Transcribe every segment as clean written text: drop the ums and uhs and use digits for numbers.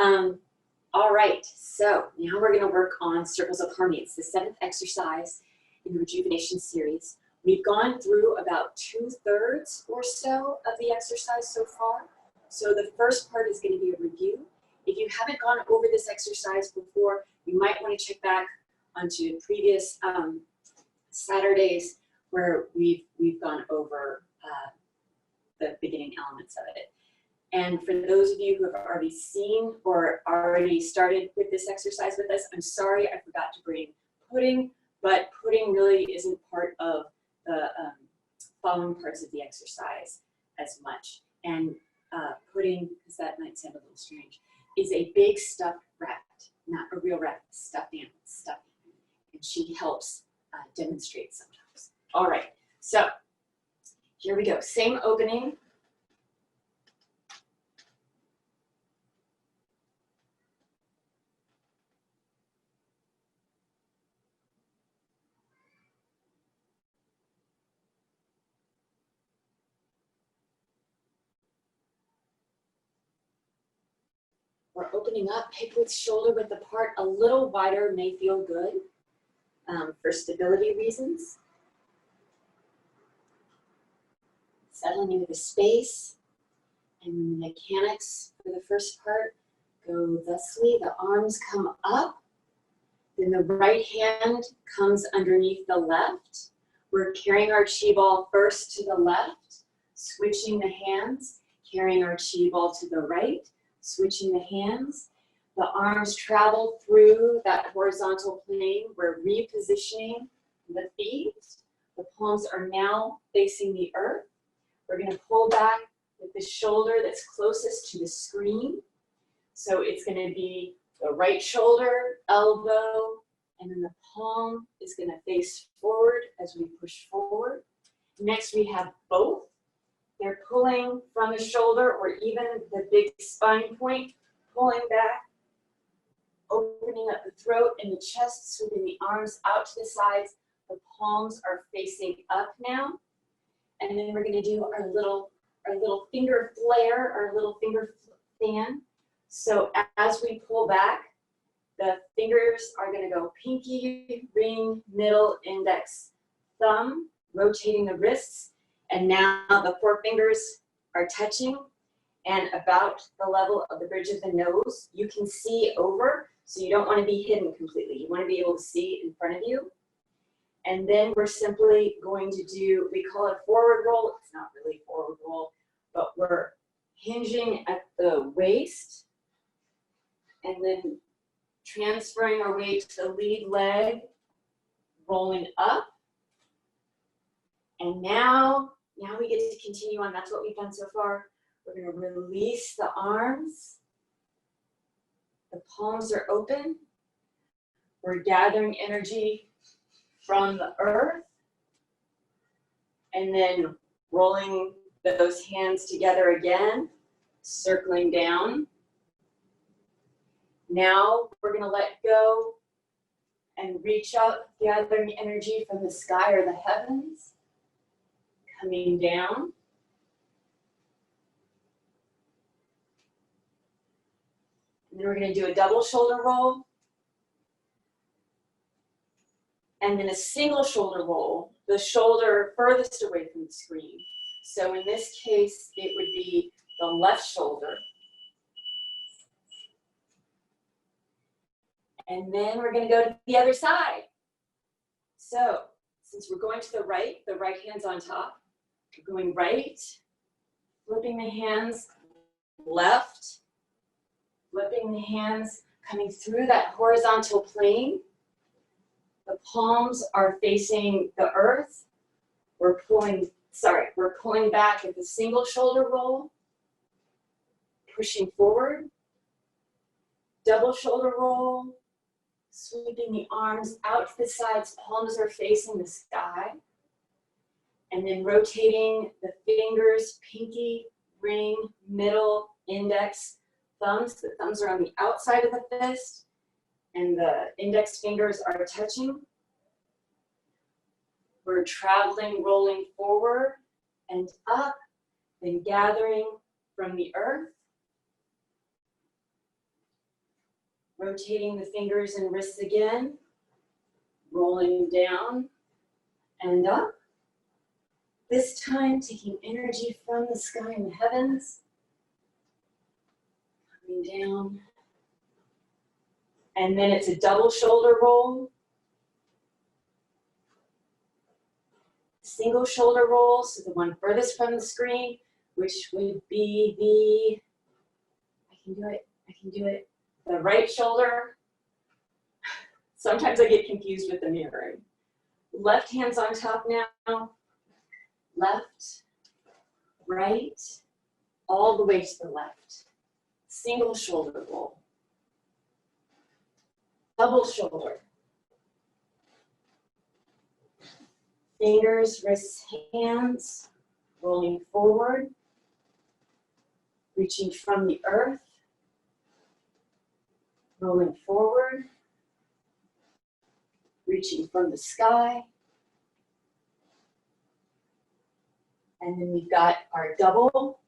All right, so now we're going to work on circles of harmony. It's the 7th exercise in the Rejuvenation series. We've gone through about 2/3 or so of the exercise so far. So the first part is going to be a review. If you haven't gone over this exercise before, you might want to check back onto previous Saturdays where we've gone over the beginning elements of it. And for those of you who have already seen or already started with this exercise with us, I'm sorry I forgot to bring pudding, but pudding really isn't part of the following parts of the exercise as much. And pudding, because that might sound a little strange, is a big stuffed rat, not a real rat, stuffed animal, stuffed. And she helps demonstrate sometimes. All right, so here we go. Same opening. We're opening up, hip width shoulder width apart, a little wider may feel good for stability reasons. Settling into the space, and the mechanics for the first part go thusly. The arms come up, then the right hand comes underneath the left. We're carrying our chi ball first to the left, switching the hands, carrying our chi ball to the right, switching the hands. The arms travel through that horizontal plane. We're repositioning the feet. The palms are now facing the earth. We're going to pull back with the shoulder that's closest to the screen. So it's going to be the right shoulder, elbow, and then the palm is going to face forward as we push forward. Next, we have both. They're pulling from the shoulder or even the big spine point, pulling back, opening up the throat and the chest, sweeping the arms out to the sides. The palms are facing up now. And then we're going to do our little finger flare, our little finger fan. So as we pull back, the fingers are going to go pinky, ring, middle, index, thumb, rotating the wrists. And now the 4 fingers are touching and about the level of the bridge of the nose. You can see over, so you don't want to be hidden completely. You want to be able to see in front of you. And then we're simply going to do, we call it forward roll. It's not really forward roll, but we're hinging at the waist and then transferring our weight to the lead leg, rolling up. And now we get to continue on. That's what we've done so far. We're going to release the arms. The palms are open. We're gathering energy from the earth. And then rolling those hands together again, circling down. Now we're going to let go and reach up, gathering energy from the sky or the heavens. Coming down. And then we're going to do a double shoulder roll. And then a single shoulder roll, the shoulder furthest away from the screen. So in this case, it would be the left shoulder. And then we're going to go to the other side. So since we're going to the right hand's on top. We're going right, flipping the hands left, flipping the hands, coming through that horizontal plane. The palms are facing the earth. We're pulling back with a single shoulder roll, pushing forward, double shoulder roll, sweeping the arms out to the sides, palms are facing the sky. And then rotating the fingers, pinky, ring, middle, index, thumbs. The thumbs are on the outside of the fist, and the index fingers are touching. We're traveling, rolling forward and up, then gathering from the earth. Rotating the fingers and wrists again. Rolling down and up. This time taking energy from the sky and the heavens. Coming down. And then it's a double shoulder roll. Single shoulder roll, so the one furthest from the screen, which would be the, I can do it, the right shoulder. Sometimes I get confused with the mirroring. Left hand's on top now. Left, right, all the way to the left. Single shoulder roll. Double shoulder. Fingers, wrists, hands, rolling forward, reaching from the earth, rolling forward, reaching from the sky. And then we've got our double,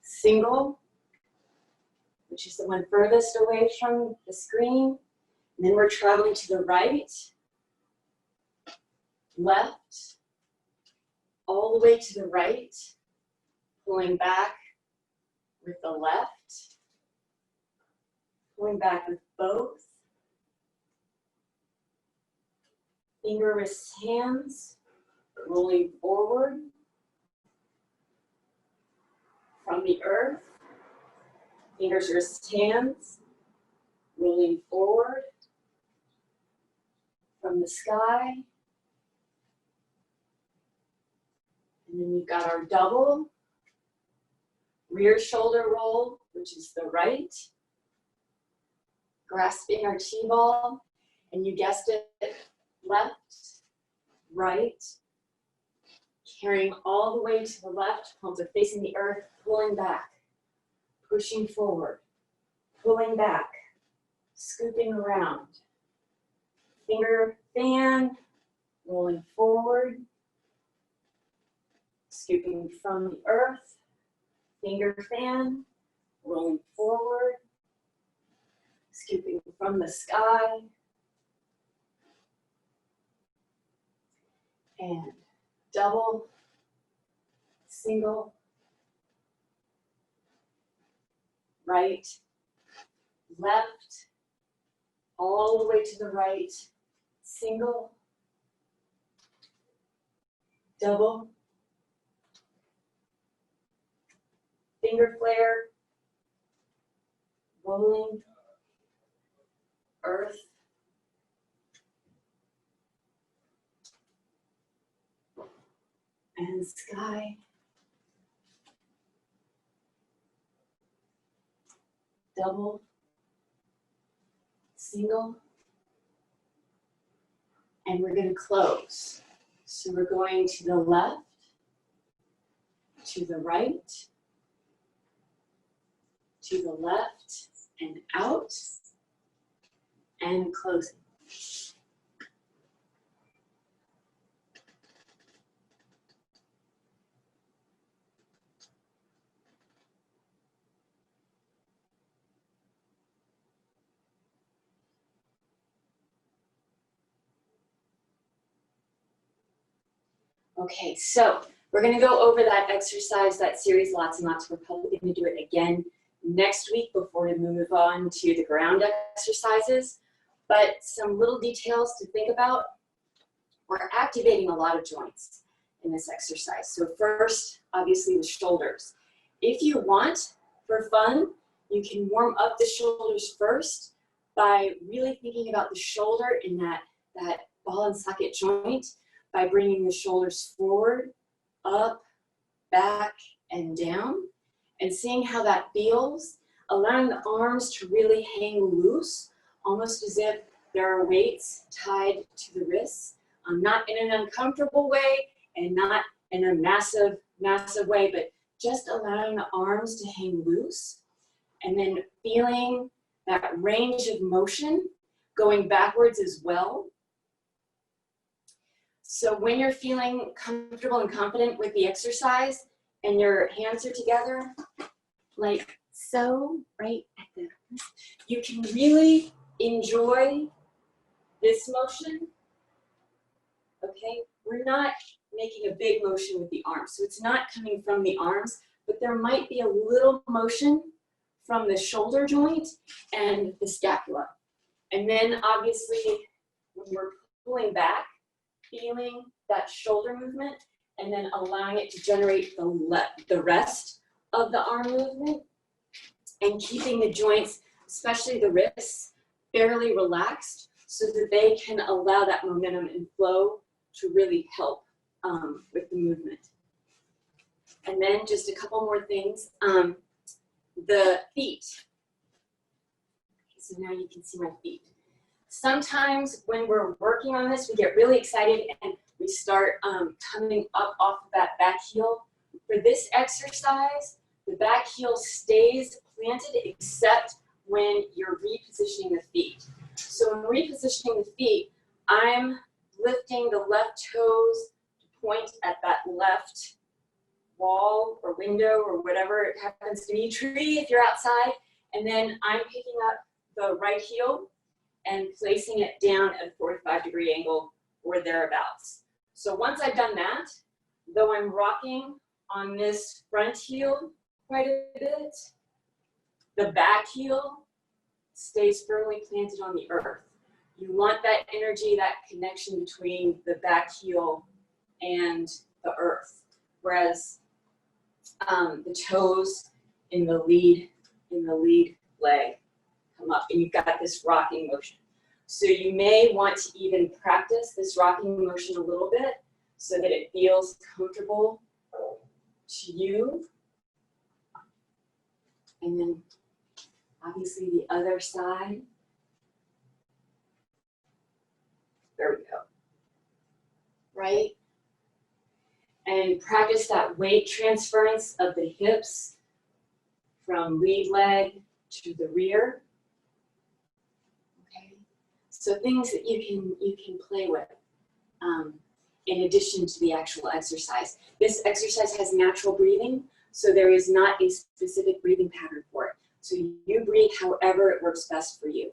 single, which is the one furthest away from the screen. And then we're traveling to the right, left, all the way to the right, pulling back with the left, pulling back with both. Finger, wrists, hands, rolling forward from the earth. Fingers, wrists, hands, rolling forward from the sky. And then we've got our double, rear shoulder roll, which is the right, grasping our T-ball, and you guessed it, left, right, carrying all the way to the left, palms are facing the earth, pulling back, pushing forward, pulling back, scooping around. Finger fan, rolling forward, scooping from the earth, finger fan, rolling forward, scooping from the sky, and double, single, right, left, all the way to the right, single, double, finger flare, rolling, earth, and sky, double, single, and we're going to close. So we're going to the left, to the right, to the left, and out, and closing. Okay, so we're going to go over that exercise, that series, lots and lots. We're probably going to do it again next week before we move on to the ground exercises. But some little details to think about. We're activating a lot of joints in this exercise. So first, obviously, the shoulders. If you want, for fun, you can warm up the shoulders first by really thinking about the shoulder in that ball and socket joint, by bringing the shoulders forward, up, back, and down, and seeing how that feels, allowing the arms to really hang loose, almost as if there are weights tied to the wrists, not in an uncomfortable way and not in a massive, massive way, but just allowing the arms to hang loose, and then feeling that range of motion going backwards as well. So when you're feeling comfortable and confident with the exercise and your hands are together, like So right at the, you can really enjoy this motion. Okay, we're not making a big motion with the arms, so it's not coming from the arms, but there might be a little motion from the shoulder joint and the scapula. And then obviously when we're pulling back, feeling that shoulder movement and then allowing it to generate the rest of the arm movement and keeping the joints, especially the wrists, fairly relaxed so that they can allow that momentum and flow to really help with the movement. And then just a couple more things. The feet. So now you can see my feet. Sometimes when we're working on this, we get really excited and we start coming up off of that back heel. For this exercise, the back heel stays planted except when you're repositioning the feet. So when repositioning the feet, I'm lifting the left toes to point at that left wall or window or whatever it happens to be, tree if you're outside, and then I'm picking up the right heel and placing it down at a 45-degree angle or thereabouts. So once I've done that, though I'm rocking on this front heel quite a bit, the back heel stays firmly planted on the earth. You want that energy, that connection between the back heel and the earth, whereas the toes in the lead leg come up, and you've got this rocking motion. So you may want to even practice this rocking motion a little bit so that it feels comfortable to you. And then obviously the other side. There we go. Right? And practice that weight transference of the hips from lead leg to the rear. Okay? So things that you can play with in addition to the actual exercise. This exercise has natural breathing, so there is not a specific breathing pattern for it. So you breathe however it works best for you.